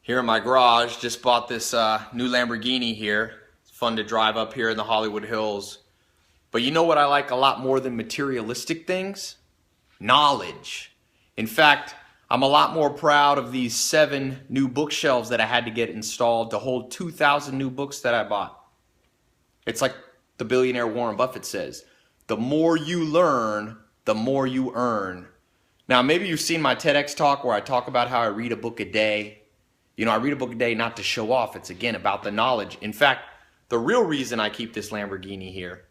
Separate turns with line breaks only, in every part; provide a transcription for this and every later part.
Here in my garage, just bought this new Lamborghini here. It's fun to drive up here in the Hollywood Hills. But you know what I like a lot more than materialistic things? Knowledge. In fact, I'm a lot more proud of these 7 new bookshelves that I had to get installed to hold 2,000 new books that I bought. It's like the billionaire Warren Buffett says, the more you learn, the more you earn. Now, maybe you've seen my TEDx talk where I talk about how I read a book a day. You know, I read a book a day not to show off. It's, again, about the knowledge. In fact, the real reason I keep this Lamborghini here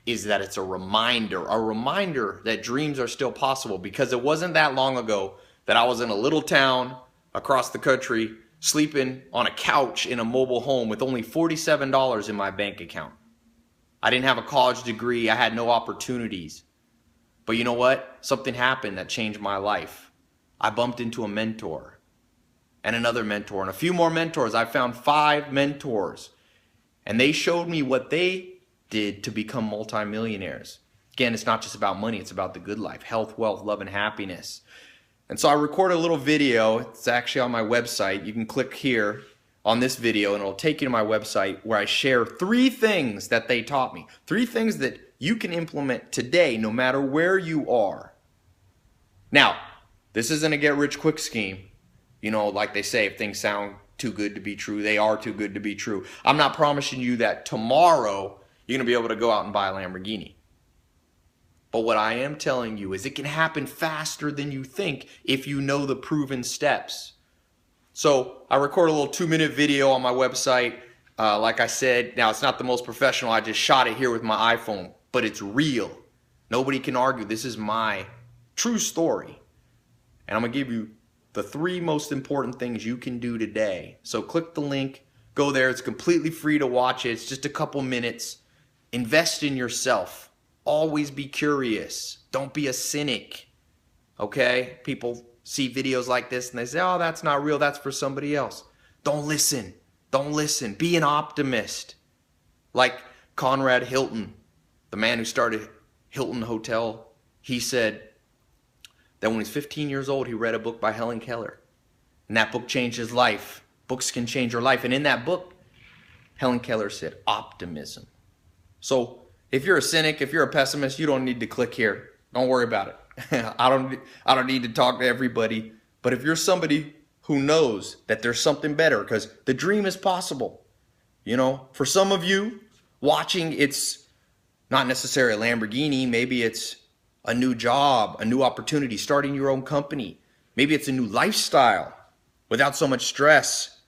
is that it's a reminder that dreams are still possible, because it wasn't that long ago that I was in a little town across the country sleeping on a couch in a mobile home with only $47 in my bank account. I didn't have a college degree. I had no opportunities. But you know what? Something happened that changed my life. I bumped into a mentor and another mentor and a few more mentors. I found 5 mentors, and they showed me what they did to become multi-millionaires. Again, it's not just about money. It's about the good life, health, wealth, love, and happiness. And so I recorded a little video. It's actually on my website. You can click here on this video and it'll take you to my website, where I share 3 things that they taught me. 3 things that you can implement today no matter where you are. Now, this isn't a get-rich-quick scheme. You know, like they say, if things sound too good to be true, they are too good to be true. I'm not promising you that tomorrow you're going to be able to go out and buy a Lamborghini. But what I am telling you is it can happen faster than you think if you know the proven steps. So I record a little 2-minute video on my website. Like I said, now it's not the most professional. I just shot it here with my iPhone, but it's real. Nobody can argue. This is my true story. And I'm going to give you the 3 most important things you can do today. So click the link, go there. It's completely free to watch it. It's just a couple minutes. Invest in yourself. Always be curious. Don't be a cynic. Okay? People see videos like this and they say, oh, that's not real. That's for somebody else. Don't listen. Don't listen. Be an optimist. Like Conrad Hilton, the man who started Hilton Hotel, he said that when he's 15 years old, he read a book by Helen Keller. And that book changed his life. Books can change your life. And in that book, Helen Keller said optimism. So if you're a cynic, if you're a pessimist, you don't need to click here. Don't worry about it. I don't need to talk to everybody. But if you're somebody who knows that there's something better, because the dream is possible. You know, for some of you watching, it's not necessarily a Lamborghini. Maybe it's a new job, a new opportunity, starting your own company. Maybe it's a new lifestyle without so much stress,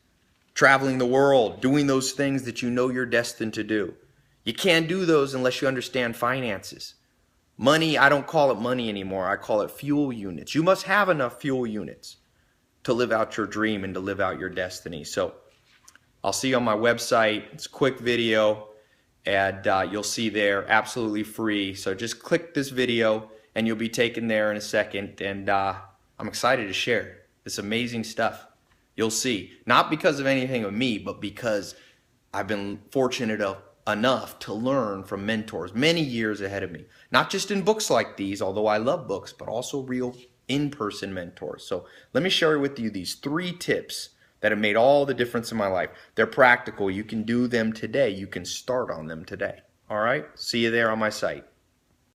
traveling the world, doing those things that you know you're destined to do. You can't do those unless you understand finances. Money, I don't call it money anymore. I call it fuel units. You must have enough fuel units to live out your dream and to live out your destiny. So I'll see you on my website. It's a quick video, and you'll see there, absolutely free. So just click this video and you'll be taken there in a second. And I'm excited to share this amazing stuff. You'll see, not because of anything of me, but because I've been fortunate enough to learn from mentors many years ahead of me. Not just in books like these, although I love books, but also real in-person mentors. So let me share with you these 3 tips that have made all the difference in my life. They're practical. You can do them today. You can start on them today. All right? See you there on my site.